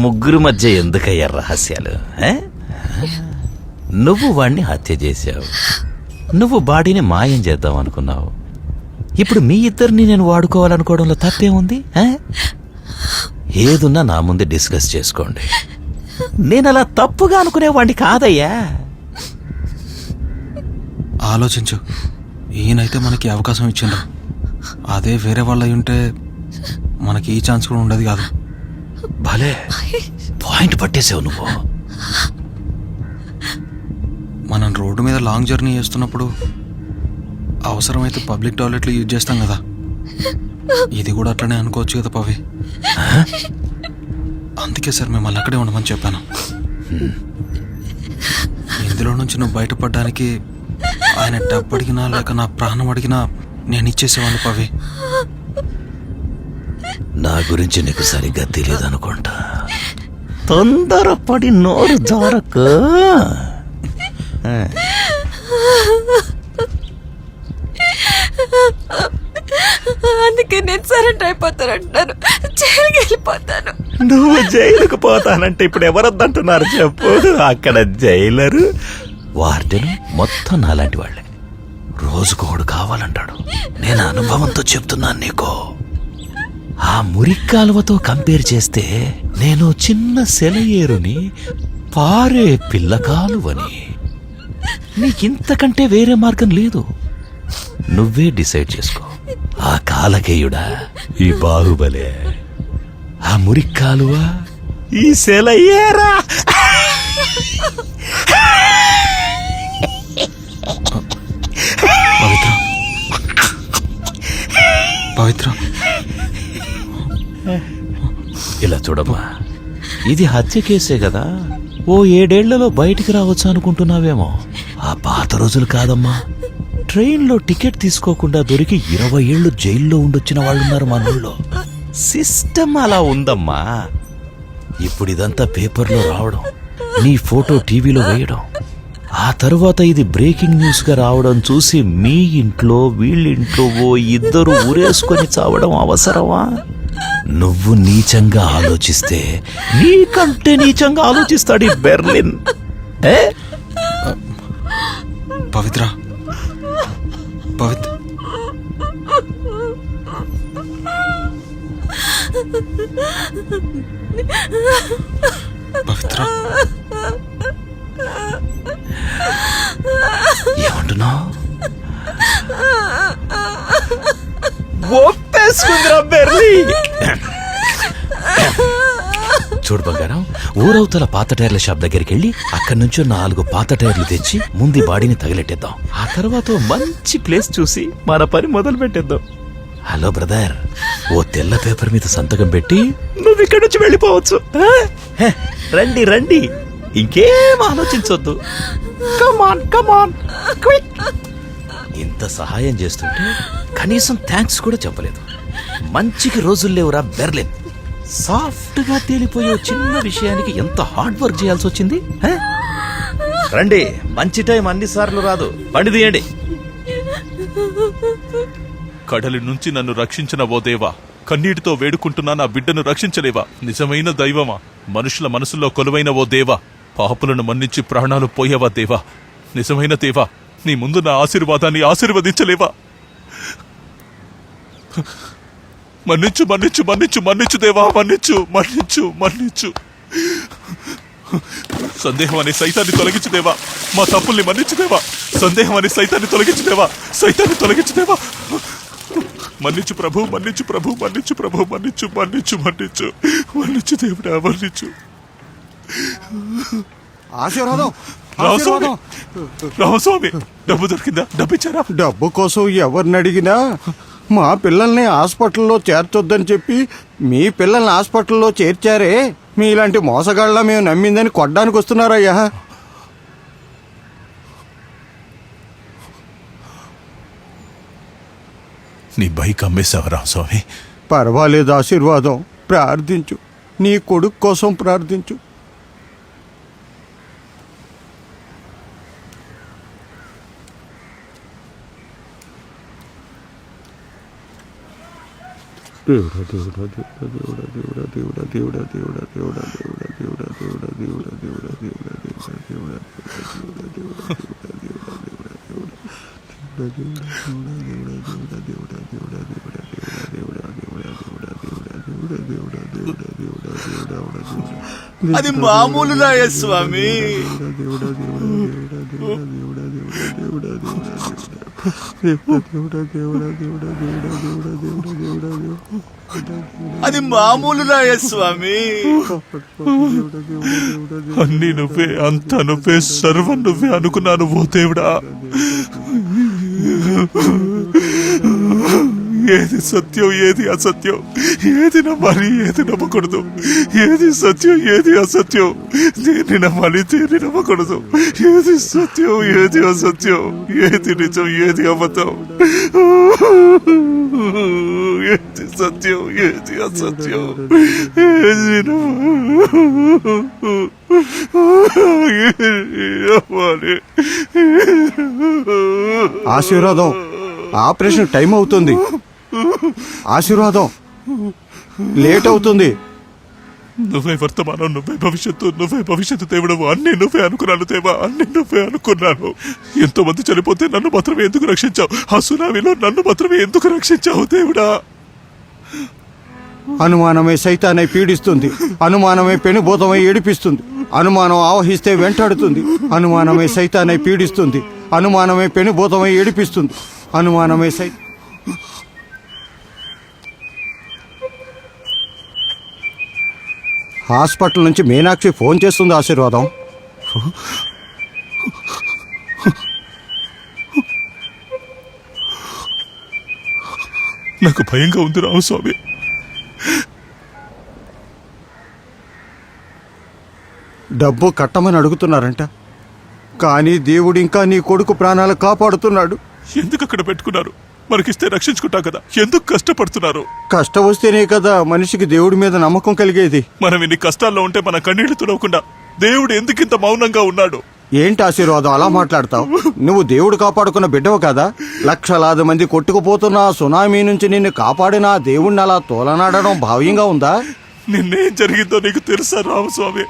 ముగ్గురు మధ్య ఎందుకయ్యా రహస్యాలు? నువ్వు వాణ్ణి హత్య చేశావు, నువ్వు బాడీని మాయం చేద్దాం అనుకున్నావు. ఇప్పుడు మీ ఇద్దరిని నేను వాడుకోవాలనుకోవడంలో తప్పేముంది? ఏదున్నా నా ముందే డిస్కస్ చేసుకోండి. నేను అలా తప్పుగా అనుకునేవాడిని కాదయ్యా. ఆలోచించు, ఈయనైతే మనకి అవకాశం ఇచ్చిండ్రు. అదే వేరే వాళ్ళు అయి ఉంటే మనకి ఈ ఛాన్స్ కూడా ఉండదు కాదు. భలే పాయింట్ పట్టేసావు నువ్వు. మనం రోడ్డు మీద లాంగ్ జర్నీ చేస్తున్నప్పుడు అవసరమైతే పబ్లిక్ టాయిలెట్లు యూజ్ చేస్తాం కదా, ఇది కూడా అట్లనే అనుకోవచ్చు కదా పవి. అందుకే సార్ మిమ్మల్ని అక్కడే ఉండమని చెప్పాను. ఇందులో నుంచి నువ్వు బయటపడడానికి ఆయన డబ్బు అడిగినా లేక నా ప్రాణం అడిగినా నేను ఇచ్చేసేవాళ్ళు పవి. నా గురించి నీకు సరిగ్గా తెలియదు అనుకుంటా. తొందరపడి నోరు జారకు. అందుకే నేను సరెండర్ అయిపోతానంటాను, జైలుకి వెళ్ళిపోతాను. నువ్వు జైలుకు పోతానంటే ఇప్పుడు ఎవరొద్దంటున్నారు చెప్పు? అక్కడ జైలరు, వార్డెన్ మొత్తం నాలాంటి వాళ్ళే. రోజుకోడు కావాలంటాడు. నేను అనుభవంతో చెప్తున్నాను నీకు. ఆ మురిక్కాలువతో కంపేర్ చేస్తే నేను చిన్న సెలయేరుని, పారే పిల్లకాలువని. నీకింతకంటే వేరే మార్గం లేదు. నువ్వే డిసైడ్ చేసుకో. ఆ కాలకేయుడా, ఈ బాహుబలే, ఆ మురిక్కాలువ, ఈ సెలయేరా. పవిత్ర, పవిత్ర, ఇలా చూడమ్మా, ఇది హత్య కేసే కదా. ఓ 7 ఏళ్లలో బయటికి రావచ్చు అనుకుంటున్నావేమో. ఆ పాత రోజులు కాదమ్మా. ట్రైన్లో టికెట్ తీసుకోకుండా దొరికి 20 ఏళ్లు జైల్లో ఉండొచ్చిన వాళ్ళున్నారు మన ఊళ్ళో. సిస్టమ్ అలా ఉందమ్మా. ఇప్పుడు ఇదంతా పేపర్లో రావడం, నీ ఫోటో టీవీలో వేయడం, ఆ తరువాత ఇది బ్రేకింగ్ న్యూస్ గా రావడం చూసి మీ ఇంట్లో వీళ్ళింట్లో ఓ 2 ఊరేసుకొని చావడం అవసరమా? నువ్వు నీచంగా ఆలోచిస్తే నీకంటే నీచంగా ఆలోచిస్తాడు ఈ బెర్లిన్. పవిత్ర, పవిత్ర, పవిత్ర, ఏమంటున్నావు? ఒప్పేసుకుందిరా బెర్లీ. చూడు బంగారం, ఊరవతల పాత టైర్ల షాప్ దగ్గరికి వెళ్ళి అక్కడి నుంచి 4 పాత టైర్లు తెచ్చి ముందు బాడీని తగిలెట్టేద్దాం. ఆ తర్వాత మంచి ప్లేస్ చూసి మన పని మొదలు పెట్టేద్దాం. హలో బ్రదర్, ఓ తెల్ల పేపర్ మీద సంతకం పెట్టి నువ్వు ఇక్కడి నుంచి వెళ్ళిపోవచ్చు. రండి రండి, ఇంకేం ఆలోచించొద్దు. కమాన్ కమాన్ క్విక్. ఇంత సహాయం చేస్తుంటే కనీసం థ్యాంక్స్ కూడా చెప్పలేదు. మంచికి రోజులు లేవురా బెర్లిన్. సాఫ్ట్ గా తేలిపోయే చిన్న విషయానికి ఎంత హార్డ్ వర్క్ చేయాల్సి వచ్చింది. రండి, మంచి టైం అన్నిసార్లు రాదు. బండి తీయండి. కడలి నుంచి నన్ను రక్షించిన ఓ దేవా, కన్నీటితో వేడుకుంటున్నా నా బిడ్డను రక్షించలేవా? నిజమైన దైవమా, మనుషుల మనసుల్లో కొలువైన ఓ దేవా, పాపులను మన్నించి ప్రాణాలు పోయేవా దేవా? నిజమైన దేవా, నీ ముందు నా ఆశీర్వాదాన్ని ఆశీర్వదించలేవా? మన్నించు మన్నించు మన్నించు మన్నించు దేవా, మన్నించు మన్నించు మన్నించు. సందేహం అనే సైతాన్ని తొలగించుదేవా, మా తప్పుల్ని మన్నించుదేవా. సందేహం అనే సైతాన్ని తొలగించుదేవా, సైతాన్ని తొలగించుదేవా. మన్నించు ప్రభు, మన్నించు ప్రభు, మన్నించు ప్రభు, మన్నించు మన్నించు మన్నించు మన్నించు దేవుడా, మన్నించు. ఆశీర్వాదం, రామస్వామి, రామస్వామి, డబ్బు దొరికిందా? డబ్బు ఇచ్చారా? డబ్బు కోసం ఎవరిని అడిగినా మా పిల్లల్ని హాస్పిటల్లో చేర్చొద్దని చెప్పి మీ పిల్లల్ని హాస్పిటల్లో చేర్చారే, మీలాంటి మోసగాళ్ళ మేము నమ్మిందని కొట్టడానికి వస్తున్నారయ్యా. నీ బైక్ అమ్మేశావా రామస్వామి? పర్వాలేదు ఆశీర్వాదం, ప్రార్థించు, నీ కొడుకు కోసం ప్రార్థించు. అది మామూలు రాయ స్వామి. అది మామూలు రాయ స్వామి. అన్నీ నువ్వే, అంతా నువ్వే, సర్వం నువ్వే అనుకున్నాను ఓ దేవుడా. ఏది సత్యం, ఏది అసత్యం, ఏది నమ్మాలి, ఏది నమ్మకూడదు, ఏది సత్యం, ఏది అసత్యం, దేన్ని నమ్మాలి, దేన్ని నమ్మకూడదు, ఏది సత్యం, ఏది అసత్యం, ఏది నిజం, ఏది అబద్ధం, ఏది సత్యం, ఏది అసత్యం, ఏది నమ్మాలి. ఆశీర్వాదం, ఆపరేషన్ టైం అవుతుంది. ఆశీర్వాదం, లేట్ అవుతుంది. నువ్వే వర్తమానం, నువ్వే భవిష్యత్తు, నువ్వే భవిష్యత్తు దేవుడవు. అన్ని నువ్వే అనుకున్నాను దేవా, అన్ని నువ్వే అనుకున్నాను. ఎంతో మంది చనిపోతే నన్ను మాత్రమే ఎందుకు రక్షించావు? ఆ సునామీలో నన్ను మాత్రమే ఎందుకు రక్షించావు దేవుడా? అనుమానమే సైతానై పీడిస్తుంది, అనుమానమే పెనుభూతమై ఏడిపిస్తుంది, అనుమానం ఆవహిస్తే వెంటాడుతుంది. అనుమానమే సైతానై పీడిస్తుంది, అనుమానమే పెనుభూతమై ఏడిపిస్తుంది, అనుమానమే హాస్పిటల్ నుంచి మీనాక్షి ఫోన్ చేస్తుంది. ఆశీర్వాదం, నాకు భయంగా ఉంది రామస్వామి. డబ్బు కట్టమని అడుగుతున్నారంట, కానీ దేవుడు ఇంకా నీ కొడుకు ప్రాణాలు కాపాడుతున్నాడు. ఎందుకు అక్కడ పెట్టుకున్నారు? మనకిస్తే రక్షించుకుంటాం కదా, ఎందుకు కష్టపడుతున్నారు? కష్టం వస్తేనే కదా మనిషికి దేవుడి మీద నమ్మకం కలిగేది. మనం ఇన్ని కష్టాల్లో ఉంటే మన కన్నీళ్లు తుడవకుండా దేవుడు ఎందుకింత మౌనంగా ఉన్నాడు? ఏంటి ఆశీర్వాదం అలా మాట్లాడతావు? నువ్వు దేవుడు కాపాడుకున్న బిడ్డవు కదా. లక్షలాది మంది కొట్టుకుపోతున్న ఆ సునామీ నుంచి నిన్ను కాపాడిన ఆ దేవుణ్ణి అలా తోలనాడడం భావ్యంగా ఉందా? నిన్నేం జరిగిందో నీకు తెలుసా రామస్వామి?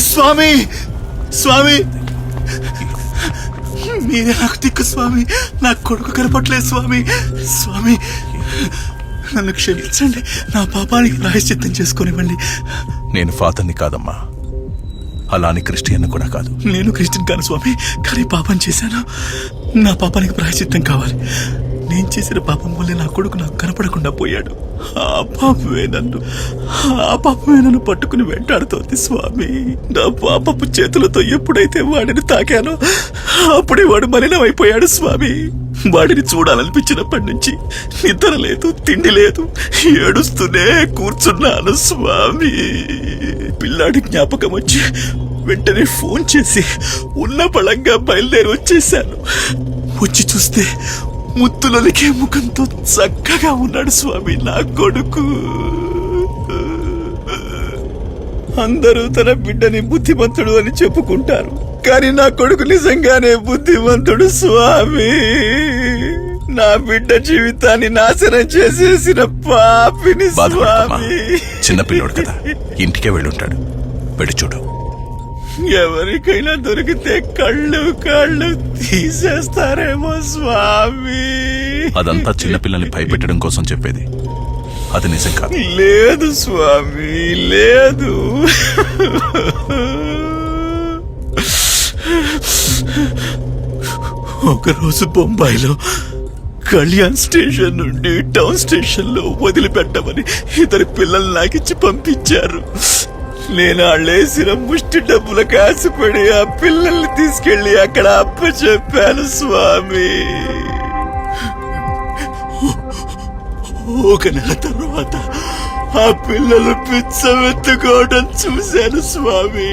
స్వామి, స్వామి, మీరే నాకు దిక్కు స్వామి. నా కొడుకు కనపట్లేదు స్వామి. స్వామి, నన్ను క్షమించండి, నా పాపానికి ప్రాయశ్చిత్తం చేసుకొనివ్వండి. నేను ఫాదర్ని కాదమ్మా, అలాని క్రిస్టియన్ కూడా కాదు. నేను క్రిస్టియన్ కాను స్వామి, కానీ పాపం చేశాను. నా పాపానికి ప్రాయశ్చిత్తం కావాలి. నేను చేసిన పాపం వల్లే నా కొడుకు నాకు కనపడకుండా పోయాడు. ఆ పాపమే నన్ను పట్టుకుని వెంటాడుతోంది స్వామి. నా పాపపు చేతులతో ఎప్పుడైతే వాడిని తాకానో అప్పుడే వాడు మలినమైపోయాడు స్వామి. వాడిని చూడాలనిపించినప్పటి నుంచి నిద్ర లేదు, తిండి లేదు, ఏడుస్తూనే కూర్చున్నాను స్వామి. పిల్లాడి జ్ఞాపకం వచ్చి వెంటనే ఫోన్ చేసి ఉన్న బలంగా బయలుదేరి వచ్చేసాను. వచ్చి చూస్తే ముత్తులొలికే ముఖంతో చక్కగా ఉన్నాడు స్వామి నా కొడుకు. అందరూ తన బిడ్డని బుద్ధిమంతుడు అని చెప్పుకుంటారు, కానీ నా కొడుకు నిజంగానే బుద్ధిమంతుడు స్వామి. నా బిడ్డ జీవితాన్ని నాశనం చేసేసిన పాపిని స్వామి. చిన్నపిల్లోడు కదా, ఇంటికే వెళ్ళుంటాడు, వెళ్ళి చూడు. ఎవరికైనా దొరికితే కళ్ళు తీసేస్తారేమో స్వామి. అదంతా చిన్నపిల్లల్ని భయపెట్టడం కోసం చెప్పేది, అది నిజం కాదు. లేదు స్వామి, లేదు. ఒకరోజు బొంబాయిలో కళ్యాణ్ స్టేషన్ నుండి టౌన్ స్టేషన్ లో వదిలిపెట్టమని ఇద్దరు పిల్లల్ని నాకిచ్చి పంపించారు. నేను వాళ్ళేసిన ముష్టి డబ్బుల కాసుపడి ఆ పిల్లల్ని తీసుకెళ్లి అక్కడ అప్పచెప్పాను స్వామి. ఒక నెల తర్వాత ఆ పిల్లలు పిచ్చమెత్తుకోవడం చూశాను స్వామి.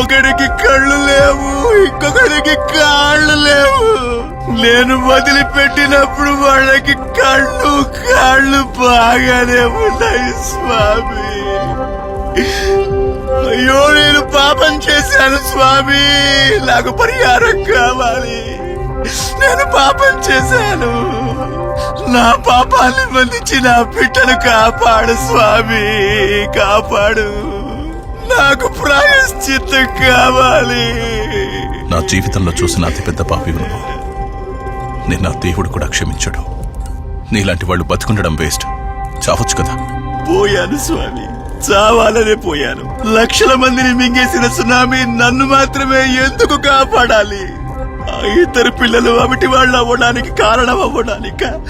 ఒకడికి కళ్ళు లేవు, ఇంకొకడికి కాళ్ళు లేవు. నేను వదిలిపెట్టినప్పుడు వాళ్ళకి కళ్ళు కాళ్ళు బాగానే ఉన్నాయి స్వామి. అయ్యో నేను పాపం చేశాను స్వామి, నాకు పరిహారం కావాలి. నేను పాపం చేశాను, నా పాపాన్ని మన్నించి నా బిడ్డను కాపాడు స్వామి, కాపాడు. నాకు ప్రాయశ్చిత్తం కావాలి. నా జీవితంలో చూసిన అతిపెద్ద పాపి నువ్వు. నేను నా దేవుడు కూడా క్షమించడు. నీలాంటి వాళ్ళు బతుకుండడం వేస్ట్. చావచ్చు కదా. పోయాను స్వామి, చావాలనే పోయాను. లక్షల మందిని మింగేసిన సునామీ నన్ను మాత్రమే ఎందుకు కాపాడాలి? ఆ ఇద్దరు పిల్లలు అవిటి వాళ్ళు అవ్వడానికి కారణం అవ్వడానిక?